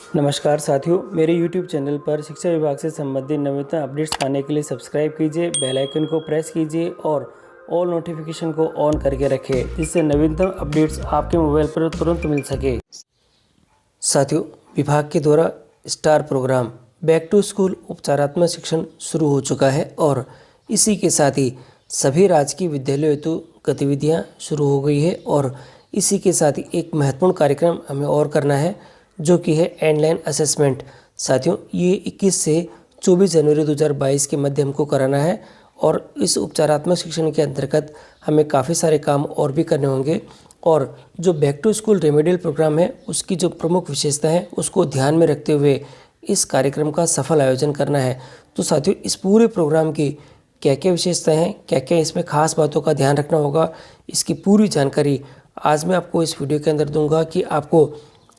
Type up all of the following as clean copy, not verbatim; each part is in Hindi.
नमस्कार साथियों, मेरे YouTube चैनल पर शिक्षा विभाग से संबंधित नवीनतम अपडेट्स पाने के लिए सब्सक्राइब कीजिए, बेल आइकन को प्रेस कीजिए और ऑल नोटिफिकेशन को ऑन करके रखें, जिससे नवीनतम अपडेट्स आपके मोबाइल पर तुरंत मिल सके। साथियों, विभाग के द्वारा star program back to school उपचारात्मक शिक्षण शुरू हो चुका है और इसी के साथ ही सभी राजकीय विद्यालयों हेतु गतिविधियाँ शुरू हो गई है और इसी के साथ ही एक महत्वपूर्ण कार्यक्रम हमें और करना है, जो कि है ऑनलाइन असेसमेंट। साथियों, ये 21 से 24 जनवरी 2022 के मध्य हमको कराना है और इस उपचारात्मक शिक्षण के अंतर्गत हमें काफ़ी सारे काम और भी करने होंगे और जो back to school remedial program है उसकी जो प्रमुख विशेषता है उसको ध्यान में रखते हुए इस कार्यक्रम का सफल आयोजन करना है। तो साथियों, इस पूरे प्रोग्राम की क्या क्या विशेषताएं हैं, क्या क्या इसमें खास बातों का ध्यान रखना होगा, इसकी पूरी जानकारी आज मैं आपको इस वीडियो के अंदर दूंगा कि आपको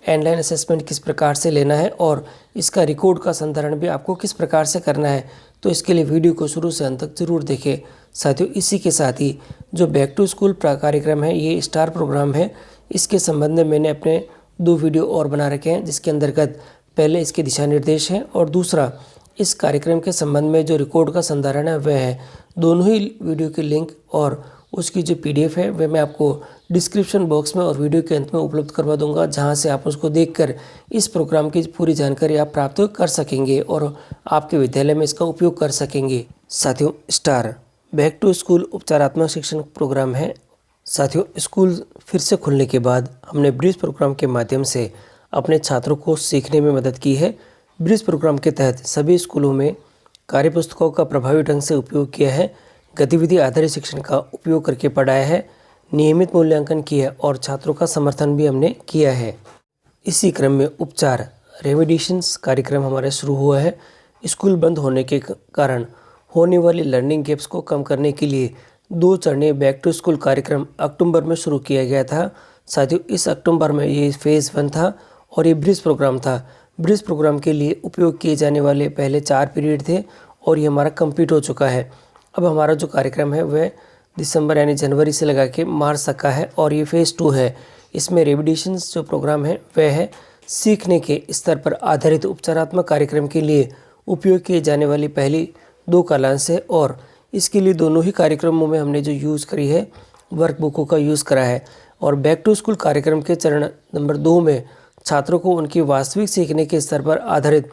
ऑनलाइन असेसमेंट किस प्रकार से लेना है और इसका रिकॉर्ड का संधारण भी आपको किस प्रकार से करना है। तो इसके लिए वीडियो को शुरू से अंत तक जरूर देखें। साथियों, इसी के साथ ही जो बैक टू स्कूल कार्यक्रम है, ये स्टार प्रोग्राम है, इसके संबंध में मैंने अपने 2 वीडियो और बना रखे हैं, जिसके अंतर्गत पहले इसके दिशा निर्देश हैं और दूसरा इस कार्यक्रम के संबंध में जो रिकॉर्ड का संधारण है वह है। दोनों ही वीडियो की लिंक और उसकी जो PDF है वह मैं आपको डिस्क्रिप्शन बॉक्स में और वीडियो के अंत में उपलब्ध करवा दूंगा, जहां से आप उसको देखकर इस प्रोग्राम की पूरी जानकारी आप प्राप्त कर सकेंगे और आपके विद्यालय में इसका उपयोग कर सकेंगे। साथियों, स्टार बैक टू स्कूल उपचारात्मक शिक्षण प्रोग्राम है। साथियों, स्कूल फिर से खुलने के बाद हमने ब्रिज प्रोग्राम के माध्यम से अपने छात्रों को सीखने में मदद की है। ब्रिज प्रोग्राम के तहत सभी स्कूलों में कार्यपुस्तकों का प्रभावी ढंग से उपयोग किया है, गतिविधि आधारित शिक्षण का उपयोग करके पढ़ाया है, नियमित मूल्यांकन किया और छात्रों का समर्थन भी हमने किया है। इसी क्रम में उपचार रेमिडिएशंस कार्यक्रम हमारा शुरू हुआ है। स्कूल बंद होने के कारण होने वाली लर्निंग गैप्स को कम करने के लिए 2 चरणीय बैक टू स्कूल कार्यक्रम अक्टूबर में शुरू किया गया था। साथियों, इस अक्टूबर में ये फेज़ 1 था और ये ब्रिज प्रोग्राम था। ब्रिज प्रोग्राम के लिए उपयोग किए जाने वाले पहले 4 पीरियड थे और ये हमारा कंप्लीट हो चुका है। अब हमारा जो कार्यक्रम है वह दिसंबर यानी जनवरी से लगा के मार्च तक का है और ये फेज़ 2 है। इसमें रेमिडिएशंस जो प्रोग्राम है वह है सीखने के स्तर पर आधारित उपचारात्मक कार्यक्रम के लिए उपयोग किए जाने वाली पहली 2 कालांश है और इसके लिए दोनों ही कार्यक्रमों में हमने जो यूज़ करी है वर्कबुकों का यूज़ करा है। और बैक टू स्कूल कार्यक्रम के चरण नंबर 2 में छात्रों को उनकी वास्तविक सीखने के स्तर पर आधारित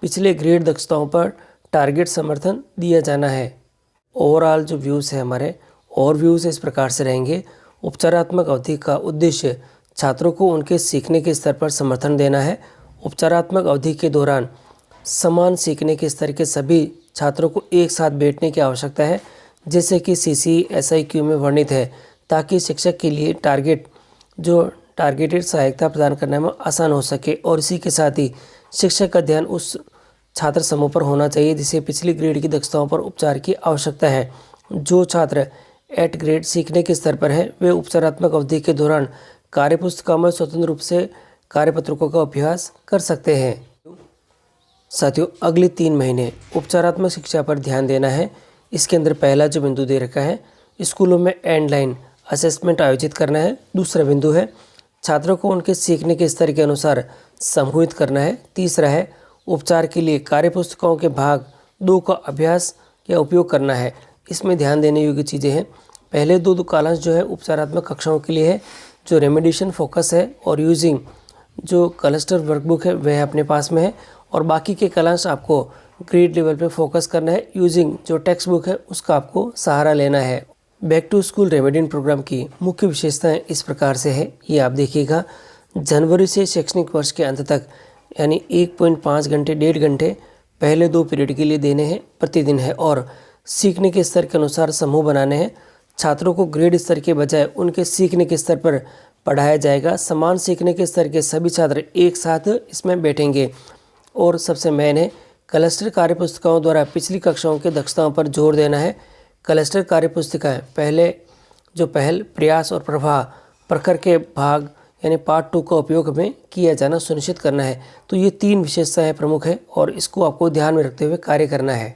पिछले ग्रेड दक्षताओं पर टारगेट समर्थन दिया जाना है। ओवरऑल जो व्यूज़ है हमारे और व्यूज़ इस प्रकार से रहेंगे। उपचारात्मक अवधि का उद्देश्य छात्रों को उनके सीखने के स्तर पर समर्थन देना है। उपचारात्मक अवधि के दौरान समान सीखने के स्तर के सभी छात्रों को एक साथ बैठने की आवश्यकता है, जैसे कि CCSIQ में वर्णित है, ताकि शिक्षक के लिए टारगेटेड सहायता प्रदान करने में आसान हो सके। और इसी के साथ ही शिक्षक का ध्यान उस छात्र समूह पर होना चाहिए जिसे पिछली ग्रेड की दक्षताओं पर उपचार की आवश्यकता है। जो छात्र 8 ग्रेड सीखने के स्तर पर है वे उपचारात्मक अवधि के दौरान कार्यपुस्तिका में स्वतंत्र रूप से कार्यपत्रकों का अभ्यास कर सकते हैं। साथियों, अगले 3 महीने उपचारात्मक शिक्षा पर ध्यान देना है। इसके अंदर पहला जो बिंदु दे रखा है, स्कूलों में ऑनलाइन असेसमेंट आयोजित करना है। दूसरा बिंदु है छात्रों को उनके सीखने के स्तर के अनुसार समूहित करना है। तीसरा है उपचार के लिए कार्यपुस्तकों के भाग 2 का अभ्यास या उपयोग करना है। इसमें ध्यान देने योग्य चीज़ें हैं। पहले 2 कालांश जो है उपचारात्मक कक्षाओं के लिए है, जो रेमिडिएशन फोकस है और यूजिंग जो क्लस्टर वर्कबुक है वह अपने पास में है और बाकी के कालांश आपको ग्रेड लेवल पे फोकस करना है। यूजिंग जो टेक्स्ट बुक है उसका आपको सहारा लेना है। Back to school remediation program की मुख्य विशेषताएं इस प्रकार से है, ये आप देखिएगा। जनवरी से शैक्षणिक वर्ष के अंत तक यानी 1.5 घंटे 1.5 घंटे पहले 2 पीरियड के लिए देने हैं प्रतिदिन है और सीखने के स्तर के अनुसार समूह बनाने हैं। छात्रों को ग्रेड स्तर के बजाय उनके सीखने के स्तर पर पढ़ाया जाएगा। समान सीखने के स्तर के सभी छात्र एक साथ इसमें बैठेंगे। और सबसे मेन है क्लस्टर कार्यपुस्तिकाओं द्वारा पिछली कक्षाओं के दक्षताओं पर जोर देना है। क्लस्टर कार्यपुस्तिकाएं पहल, प्रयास और प्रवाह प्रखर के भाग यानी पार्ट 2 का उपयोग हमें किया जाना सुनिश्चित करना है। तो ये 3 विशेषताएं प्रमुख है और इसको आपको ध्यान में रखते हुए कार्य करना है।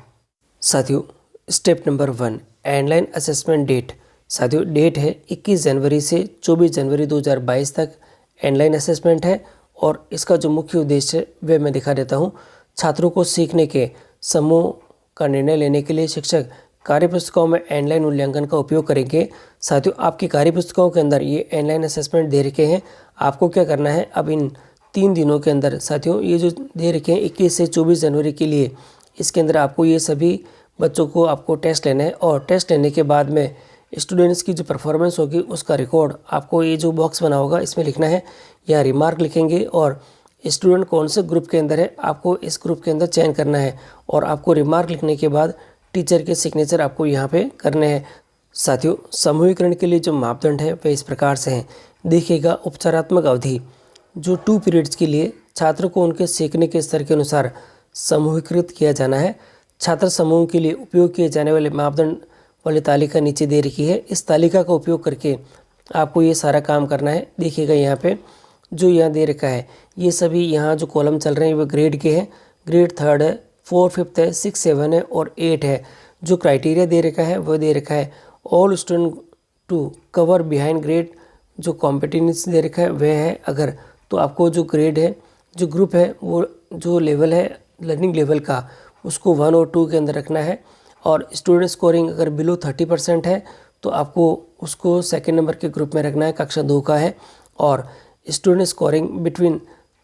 साथियों, step number 1 online assessment date. साथियों, डेट है 21 जनवरी से 24 जनवरी 2022 तक ऑनलाइन असेसमेंट है और इसका जो मुख्य उद्देश्य है वह मैं दिखा देता हूँ। छात्रों को सीखने के समूह का निर्णय लेने के लिए शिक्षक कार्यपुस्तकों में ऑनलाइन मूल्यांकन का उपयोग करेंगे। साथियों, आपकी कार्यपुस्तकों के अंदर ये ऑनलाइन असेसमेंट दे रखे हैं। आपको क्या करना है, अब इन 3 दिनों के अंदर साथियों ये जो दे रखे हैं 21 से 24 जनवरी के लिए, इसके अंदर आपको ये सभी बच्चों को आपको टेस्ट लेना है और टेस्ट लेने के बाद में स्टूडेंट्स की जो परफॉर्मेंस होगी उसका रिकॉर्ड आपको ये जो बॉक्स बना होगा इसमें लिखना है या रिमार्क लिखेंगे और स्टूडेंट कौन से ग्रुप के अंदर है आपको इस ग्रुप के अंदर चयन करना है और आपको रिमार्क लिखने के बाद टीचर के सिग्नेचर आपको यहाँ पे करने हैं। साथियों, समूहीकरण के लिए जो मापदंड है वह इस प्रकार से हैं। देखिएगा, उपचारात्मक अवधि जो 2 पीरियड्स के लिए छात्र को उनके सीखने के स्तर के अनुसार समूहीकृत किया जाना है। छात्र समूह के लिए उपयोग किए जाने वाले मापदंड वाली तालिका नीचे दे रखी है। इस तालिका का उपयोग करके आपको ये सारा काम करना है। देखिएगा, यहाँ पे जो यहाँ दे रखा है ये सभी यहाँ जो कॉलम चल रहे हैं वो ग्रेड के हैं। ग्रेड 3 है, 4 5 है, 6 7 है और 8 है। जो क्राइटेरिया दे रखा है वो दे रखा है all student to cover behind grade. जो कॉम्पिटेंस दे रखा है वह है अगर, तो आपको जो ग्रेड है, जो ग्रुप है, वो जो लेवल है लर्निंग लेवल का उसको 1 और 2 के अंदर रखना है। और स्टूडेंट स्कोरिंग अगर बिलो 30% है तो आपको उसको 2nd नंबर के ग्रुप में रखना है, कक्षा 2 का है। और स्टूडेंट स्कोरिंग बिटवीन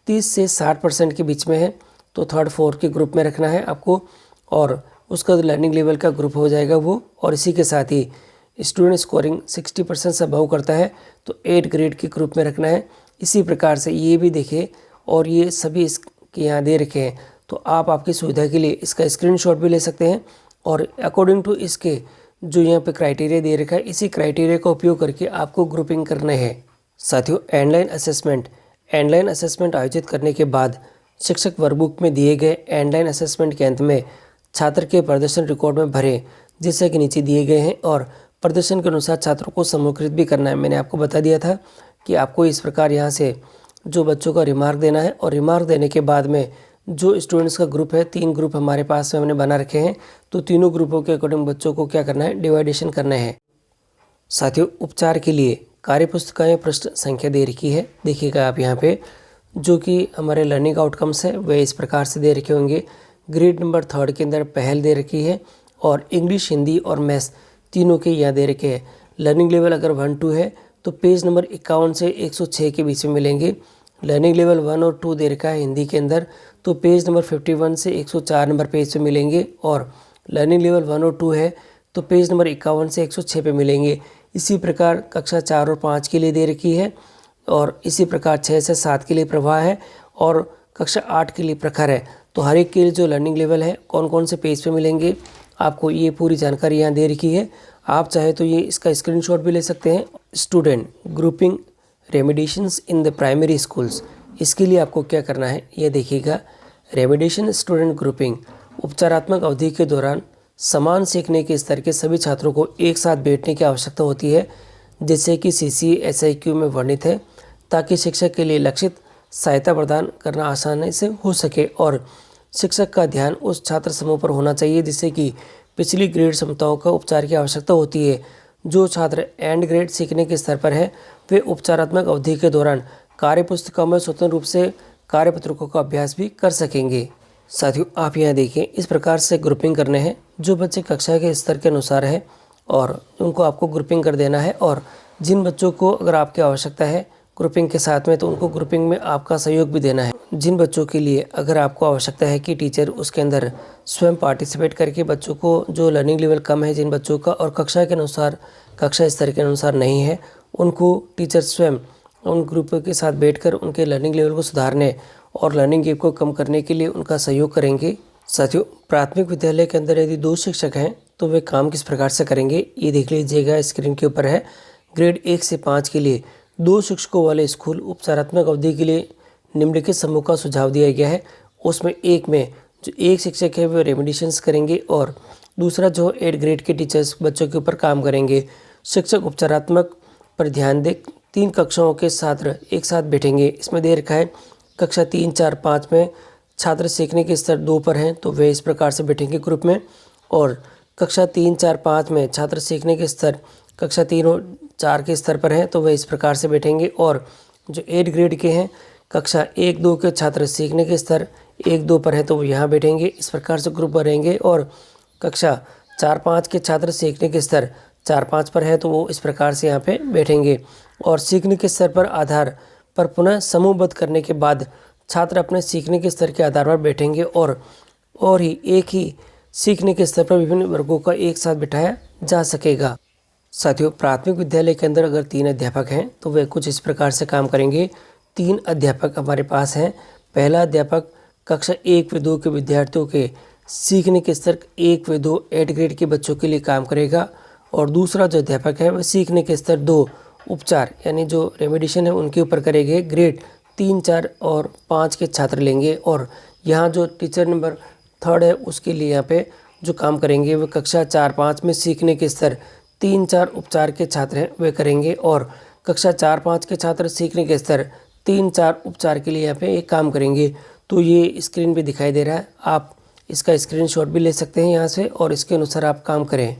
30 से 60% के बीच में है तो 3rd 4th के ग्रुप में रखना है आपको और उसका लर्निंग लेवल का ग्रुप हो जाएगा वो। और इसी के साथ ही स्टूडेंट स्कोरिंग 60% से अबव करता है तो 8 ग्रेड के ग्रुप में रखना है। इसी प्रकार से ये भी देखिए और ये सभी इसके यहाँ दे रखे हैं, तो आप आपकी सुविधा के लिए इसका स्क्रीनशॉट भी ले सकते हैं और अकॉर्डिंग टू इसके जो यहाँ पे क्राइटेरिया दे रखा है इसी क्राइटेरिया का उपयोग करके आपको ग्रुपिंग करने हैं। साथियों, ऑनलाइन असेसमेंट आयोजित करने के बाद शिक्षक वर्कबुक में दिए गए ऑनलाइन असेसमेंट के अंत में छात्र के प्रदर्शन रिकॉर्ड में भरें, जैसे कि नीचे दिए गए हैं। और प्रदर्शन के अनुसार छात्रों को समूहीकृत भी करना है। मैंने आपको बता दिया था कि आपको इस प्रकार यहाँ से जो बच्चों का रिमार्क देना है और रिमार्क देने के बाद में जो स्टूडेंट्स का ग्रुप है, 3 ग्रुप हमारे पास में हमने बना रखे हैं, तो तीनों ग्रुपों के अकॉर्डिंग बच्चों को क्या करना है, डिवाइडेशन करना है। साथियों, उपचार के लिए कार्यपुस्तिकाएँ पृष्ठ संख्या दे रखी है। देखिएगा आप यहाँ पे जो कि हमारे लर्निंग आउटकम्स है वह इस प्रकार से दे रखे होंगे। ग्रेड नंबर 3rd के अंदर पहल दे रखी है और इंग्लिश, हिंदी और मैथ्स तीनों के यहाँ दे रखे हैं। लर्निंग लेवल अगर 1 2 है तो पेज नंबर 51 से 106 के बीच में मिलेंगे। लर्निंग लेवल 1 और 2 दे रखा है हिंदी के अंदर तो पेज नंबर 51 से 104 नंबर पेज पे मिलेंगे। और लर्निंग लेवल 1 और 2 है तो पेज नंबर 51 से 106 पे मिलेंगे। इसी प्रकार कक्षा 4 और 5 के लिए दे रखी है और इसी प्रकार 6 से 7 के लिए प्रवाह है और कक्षा 8 के लिए प्रखर है। तो हर एक के लिए जो लर्निंग लेवल है कौन कौन से पेज पे मिलेंगे आपको ये पूरी जानकारी यहाँ दे रखी है। आप चाहे तो ये इसका स्क्रीनशॉट भी ले सकते हैं। Student grouping remediations in the primary schools, इसके लिए आपको क्या करना है ये देखिएगा। रेमिडिएशन स्टूडेंट ग्रुपिंग उपचारात्मक अवधि के दौरान समान सीखने के स्तर के सभी छात्रों को एक साथ बैठने की आवश्यकता होती है, जैसे कि CCSIQ में वर्णित है, ताकि शिक्षक के लिए लक्षित सहायता प्रदान करना आसानी से हो सके। और शिक्षक का ध्यान उस छात्र समूह पर होना चाहिए जिससे कि पिछली ग्रेड क्षमताओं का उपचार की आवश्यकता होती है। जो छात्र एंड ग्रेड सीखने के स्तर पर है वे उपचारात्मक अवधि के दौरान कार्यपुस्तिका में स्वतंत्र रूप से कार्यपत्रकों का अभ्यास भी कर सकेंगे। साथियों, आप यहाँ देखिए इस प्रकार से ग्रुपिंग करने हैं। जो बच्चे कक्षा के स्तर के अनुसार है और उनको आपको ग्रुपिंग कर देना है। और जिन बच्चों को अगर आपकी आवश्यकता है ग्रुपिंग के साथ में तो उनको ग्रुपिंग में आपका सहयोग भी देना है। जिन बच्चों के लिए अगर आपको आवश्यकता है कि टीचर उसके अंदर स्वयं पार्टिसिपेट करके बच्चों को जो लर्निंग लेवल कम है जिन बच्चों का और कक्षा के अनुसार कक्षा स्तर के अनुसार नहीं है, उनको टीचर स्वयं उन ग्रुपों के साथ बैठकर उनके लर्निंग लेवल को सुधारने और लर्निंग गैप को कम करने के लिए उनका सहयोग करेंगे। साथियों, प्राथमिक विद्यालय के अंदर यदि 2 शिक्षक हैं तो वे काम किस प्रकार से करेंगे ये देख लीजिएगा, स्क्रीन के ऊपर है। ग्रेड 1 से 5 के लिए 2 शिक्षकों वाले स्कूल उपचारात्मक अवधि के लिए निम्नलिखित समूह का सुझाव दिया गया है। उसमें एक में जो एक शिक्षक है वो रेमिडिएशंस करेंगे और दूसरा जो 8 ग्रेड के टीचर्स बच्चों के ऊपर काम करेंगे। शिक्षक उपचारात्मक पर ध्यान दे 3 कक्षाओं के छात्र एक साथ बैठेंगे। इसमें दे रखा है कक्षा 3 4 5 में छात्र सीखने के स्तर 2 पर हैं तो वे इस प्रकार से बैठेंगे ग्रुप में। और कक्षा 3 4 5 में छात्र सीखने के स्तर कक्षा 3 और 4 के स्तर पर हैं तो वे इस प्रकार से बैठेंगे। और जो 8 ग्रेड के हैं कक्षा 1-2 के छात्र सीखने के स्तर 1-2 पर हैं तो वो यहाँ बैठेंगे, इस प्रकार से ग्रुप बनेंगे। और कक्षा 4-5 के छात्र सीखने के स्तर 4-5 पर है तो वो इस प्रकार से यहाँ पे बैठेंगे। और सीखने के स्तर पर आधार पर पुनः समूहबद्ध करने के बाद छात्र अपने सीखने के स्तर के आधार पर बैठेंगे और ही एक ही सीखने के स्तर पर विभिन्न वर्गों का एक साथ बिठाया जा सकेगा। साथियों, प्राथमिक विद्यालय के अंदर अगर 3 अध्यापक हैं तो वे कुछ इस प्रकार से काम करेंगे। 3 अध्यापक हमारे पास हैं। पहला अध्यापक कक्षा 1 व 2 के विद्यार्थियों के सीखने के स्तर 1 व 2 8 ग्रेड के बच्चों के लिए काम करेगा। और दूसरा जो अध्यापक है वह सीखने के स्तर 2 उपचार यानी जो रेमेडिएशन है उनके ऊपर करेंगे। ग्रेड 3, 4 और 5 के छात्र लेंगे। और यहाँ जो टीचर नंबर 3 है उसके लिए यहाँ पे जो काम करेंगे वो कक्षा 4-5 में सीखने के स्तर 3, 4 उपचार के छात्र हैं वे करेंगे। और कक्षा 4-5 के छात्र सीखने के स्तर 3, 4 उपचार के लिए यहाँ पे एक काम करेंगे। तो ये स्क्रीन पे दिखाई दे रहा है, आप इसका स्क्रीनशॉट भी ले सकते हैं यहाँ से और इसके अनुसार आप काम करें।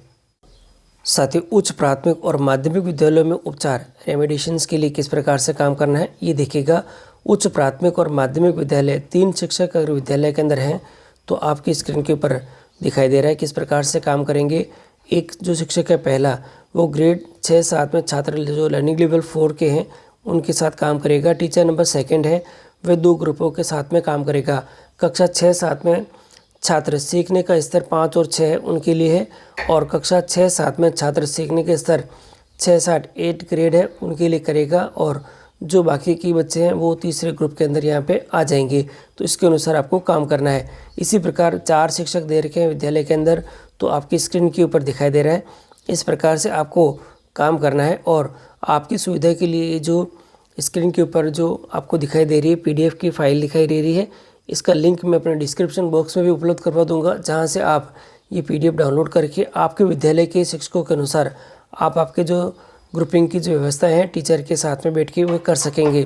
साथ ही उच्च प्राथमिक और माध्यमिक विद्यालयों में उपचार रेमेडिएशंस के लिए किस प्रकार से काम करना है ये देखिएगा। उच्च प्राथमिक और माध्यमिक विद्यालय 3 शिक्षक अगर विद्यालय के अंदर हैं तो आपकी स्क्रीन के ऊपर दिखाई दे रहा है किस प्रकार से काम करेंगे। एक जो शिक्षक है पहला वो ग्रेड 6-7 में छात्र जो लर्निंग लेवल 4 के हैं उनके साथ काम करेगा। टीचर नंबर 2 है वह 2 ग्रुपों के साथ में काम करेगा। कक्षा 6-7 में छात्र सीखने का स्तर 5 और 6 उनके लिए है। और कक्षा 6-7 में छात्र सीखने के स्तर 6-7 8 ग्रेड है उनके लिए करेगा। और जो बाकी के बच्चे हैं वो तीसरे ग्रुप के अंदर यहाँ पे आ जाएंगे। तो इसके अनुसार आपको काम करना है। इसी प्रकार 4 शिक्षक दे रखे हैं विद्यालय के अंदर तो आपकी स्क्रीन के ऊपर दिखाई दे रहा है। इस प्रकार से आपको काम करना है। और आपकी सुविधा के लिए जो स्क्रीन के ऊपर जो आपको दिखाई दे रही है PDF की फाइल दिखाई दे रही है, इसका लिंक मैं अपने डिस्क्रिप्शन बॉक्स में भी उपलब्ध करवा दूंगा, जहां से आप ये PDF डाउनलोड करके आपके विद्यालय के शिक्षकों के अनुसार आप आपके जो ग्रुपिंग की जो व्यवस्था है टीचर के साथ में बैठ के वो कर सकेंगे।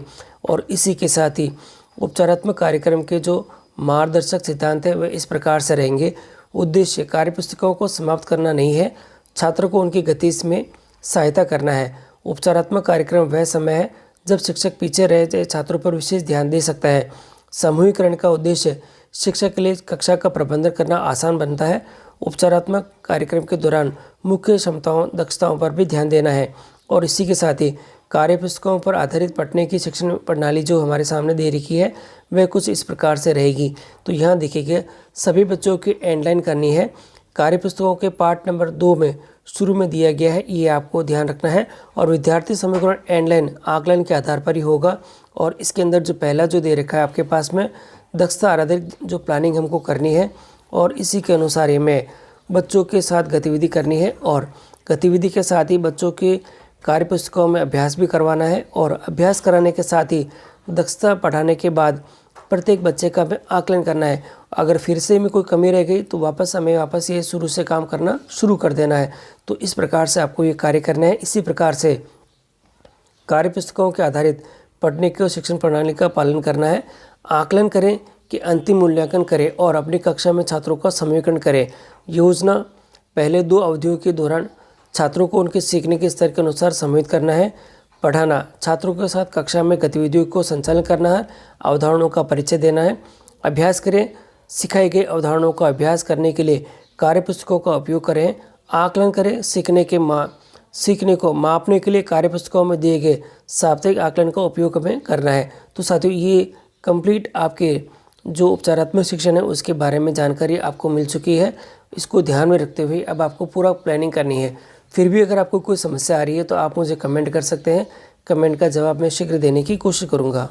और इसी के साथ ही उपचारात्मक कार्यक्रम के जो मार्गदर्शक सिद्धांत है वे इस प्रकार से रहेंगे। उद्देश्य कार्यपुस्तिकाओं को समाप्त करना नहीं है, छात्रों को उनकी गति में सहायता करना है। उपचारात्मक कार्यक्रम वह समय है जब शिक्षक पीछे रह जाए छात्रों पर विशेष ध्यान दे सकता है। समूहीकरण का उद्देश्य शिक्षक के लिए कक्षा का प्रबंधन करना आसान बनता है। उपचारात्मक कार्यक्रम के दौरान मुख्य क्षमताओं दक्षताओं पर भी ध्यान देना है। और इसी के साथ ही कार्यपुस्तकों पर आधारित पढ़ने की शिक्षण प्रणाली जो हमारे सामने दे रखी है वह कुछ इस प्रकार से रहेगी। तो यहाँ देखिए सभी बच्चों की एंडलाइन करनी है। कार्यपुस्तकों के पार्ट नंबर 2 में शुरू में दिया गया है, ये आपको ध्यान रखना है। और विद्यार्थी समीकरण एंडलाइन आकलन के आधार पर ही होगा। और इसके अंदर जो पहला जो दे रखा है आपके पास में दक्षता आधारित जो प्लानिंग हमको करनी है और इसी के अनुसार ही में बच्चों के साथ गतिविधि करनी है। और गतिविधि के साथ ही बच्चों के कार्यपुस्तकों में अभ्यास भी करवाना है। और अभ्यास कराने के साथ ही दक्षता पढ़ाने के बाद प्रत्येक बच्चे का हमें आकलन करना है। अगर फिर से में कोई कमी रह गई तो हमें वापस ये शुरू से काम करना शुरू कर देना है। तो इस प्रकार से आपको ये कार्य करना है। इसी प्रकार से कार्यपुस्तकों के आधारित पढ़ने की शिक्षण प्रणाली का पालन करना है। आकलन करें कि अंतिम मूल्यांकन करें और अपनी कक्षा में छात्रों का समूहीकरण करें। योजना पहले 2 अवधियों के दौरान छात्रों को उनके सीखने के स्तर के अनुसार समूहित करना है। पढ़ाना छात्रों के साथ कक्षा में गतिविधियों को संचालन करना है। अवधारणाओं का परिचय देना है। अभ्यास करें, सिखाई गई अवधारणाओं का अभ्यास करने के लिए कार्यपुस्तकों का उपयोग करें। आकलन करें, सीखने को मापने के लिए कार्यपुस्तकों में दिए गए साप्ताहिक आकलन का उपयोग हमें करना है। तो साथियों ये कंप्लीट आपके जो उपचारात्मक शिक्षण है उसके बारे में जानकारी आपको मिल चुकी है। इसको ध्यान में रखते हुए अब आपको पूरा प्लानिंग करनी है। फिर भी अगर आपको कोई समस्या आ रही है तो आप मुझे कमेंट कर सकते हैं। कमेंट का जवाब मैं शीघ्र देने की कोशिश करूँगा।